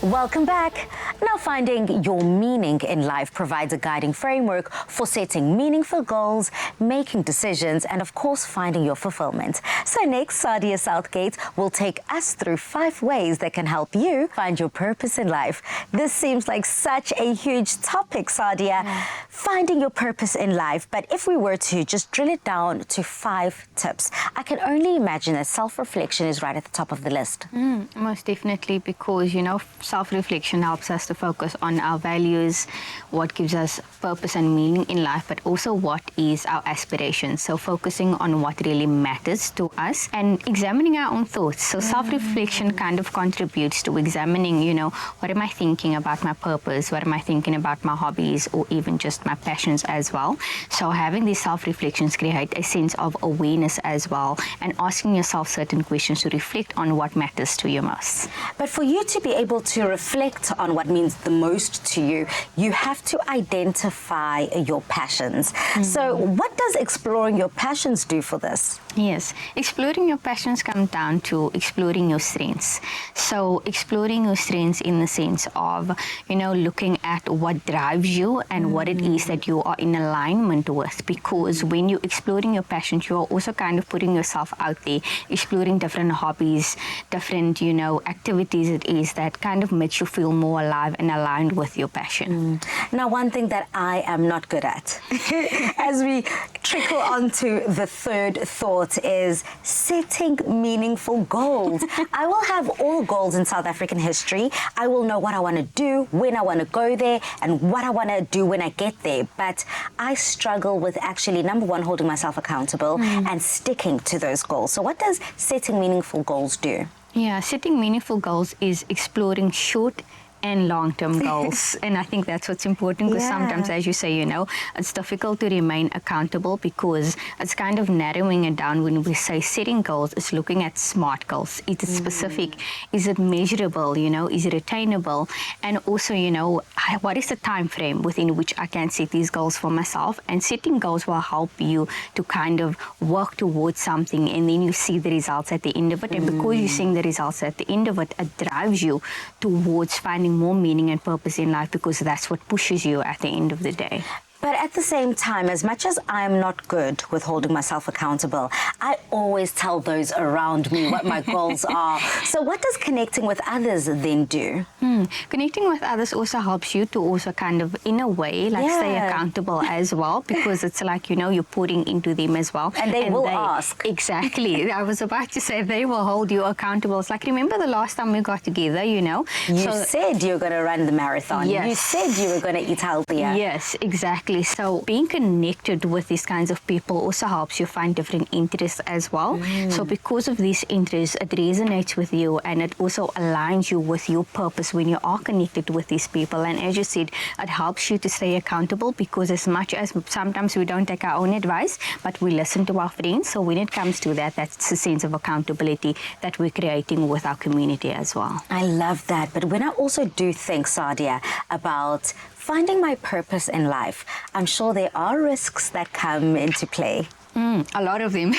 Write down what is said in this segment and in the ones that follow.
Welcome back. Now, finding your meaning in life provides a guiding framework for setting meaningful goals, making decisions, and of course, finding your fulfillment. So next, Sadia Southgate will take us through 5 ways that can help you find your purpose in life. This seems like such a huge topic, Sadia, finding your purpose in life. But if we were to just drill it down to 5 tips, I can only imagine that self-reflection is right at the top of the list. Most definitely, because, self-reflection helps us to focus on our values, what gives us purpose and meaning in life, but also what is our aspiration. So focusing on what really matters to us and examining our own thoughts. So self-reflection kind of contributes to examining, what am I thinking about my purpose? What am I thinking about my hobbies or even just my passions as well? So having these self-reflections create a sense of awareness as well, and asking yourself certain questions to reflect on what matters to you most. But for you to be able to reflect on what means the most to you, you have to identify your passions. So what does exploring your passions do for this? Yes, exploring your passions comes down to exploring your strengths. So exploring your strengths in the sense of, looking at what drives you and what it is that you are in alignment with. Because when you're exploring your passions, you are also kind of putting yourself out there, exploring different hobbies, different, activities it is that kind of makes you feel more alive and aligned with your passion. Now, one thing that I am not good at, as we trickle onto the third thought, is setting meaningful goals. I will have all goals in South African history. I will know what I want to do, when I want to go there, and what I want to do when I get there. But I struggle with actually, number one, holding myself accountable and sticking to those goals. So what does setting meaningful goals do? Yeah, setting meaningful goals is exploring short and long-term goals. And I think that's what's important, because sometimes, as you say, it's difficult to remain accountable, because it's kind of narrowing it down. When we say setting goals, it's looking at SMART goals. Is it specific? Is it measurable? Is it attainable? And also, what is the time frame within which I can set these goals for myself? And setting goals will help you to kind of work towards something, and then you see the results at the end of it. And because you're seeing the results at the end of it, it drives you towards finding more meaning and purpose in life, because that's what pushes you at the end of the day. But at the same time, as much as I'm not good with holding myself accountable, I always tell those around me what my goals are. So what does connecting with others then do? Connecting with others also helps you to also kind of, in a way, stay accountable as well, because it's like, you're putting into them as well. And they will ask. Exactly. I was about to say they will hold you accountable. It's like, remember the last time we got together, You said you were going to run the marathon. Yes. You said you were going to eat healthier. Yes, exactly. So being connected with these kinds of people also helps you find different interests as well. So because of these interests, it resonates with you, and it also aligns you with your purpose when you are connected with these people. And as you said, it helps you to stay accountable, because as much as sometimes we don't take our own advice, but we listen to our friends. So when it comes to that, that's a sense of accountability that we're creating with our community as well. I love that. But when I also do think, Sadia, about finding my purpose in life, I'm sure there are risks that come into play. A lot of them,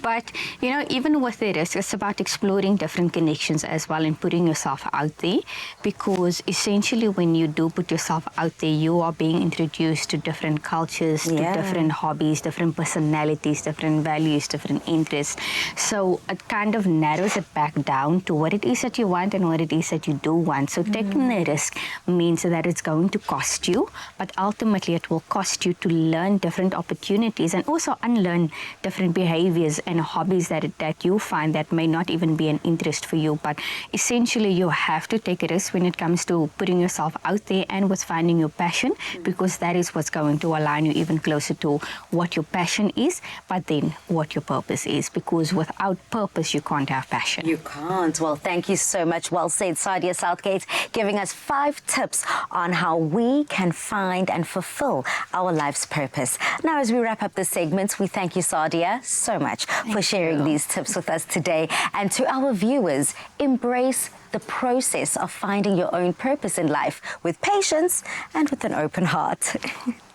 but, even with the risk, it's about exploring different connections as well and putting yourself out there, because essentially when you do put yourself out there, you are being introduced to different cultures, to different hobbies, different personalities, different values, different interests. So it kind of narrows it back down to what it is that you want and what it is that you do want. So taking the risk means that it's going to cost you, but ultimately it will cost you to learn different opportunities and also unlearn different behaviors and hobbies that you find that may not even be an interest for you. But essentially you have to take a risk when it comes to putting yourself out there and with finding your passion, because that is what's going to align you even closer to what your passion is, but then what your purpose is, because without purpose you can't have passion. You can't. Well, thank you so much. Well said, Sadia Southgate, giving us 5 tips on how we can find and fulfill our life's purpose. Now, as we wrap up this segment, we thank you, Sadia, so much for sharing these tips with us today. And to our viewers, embrace the process of finding your own purpose in life with patience and with an open heart.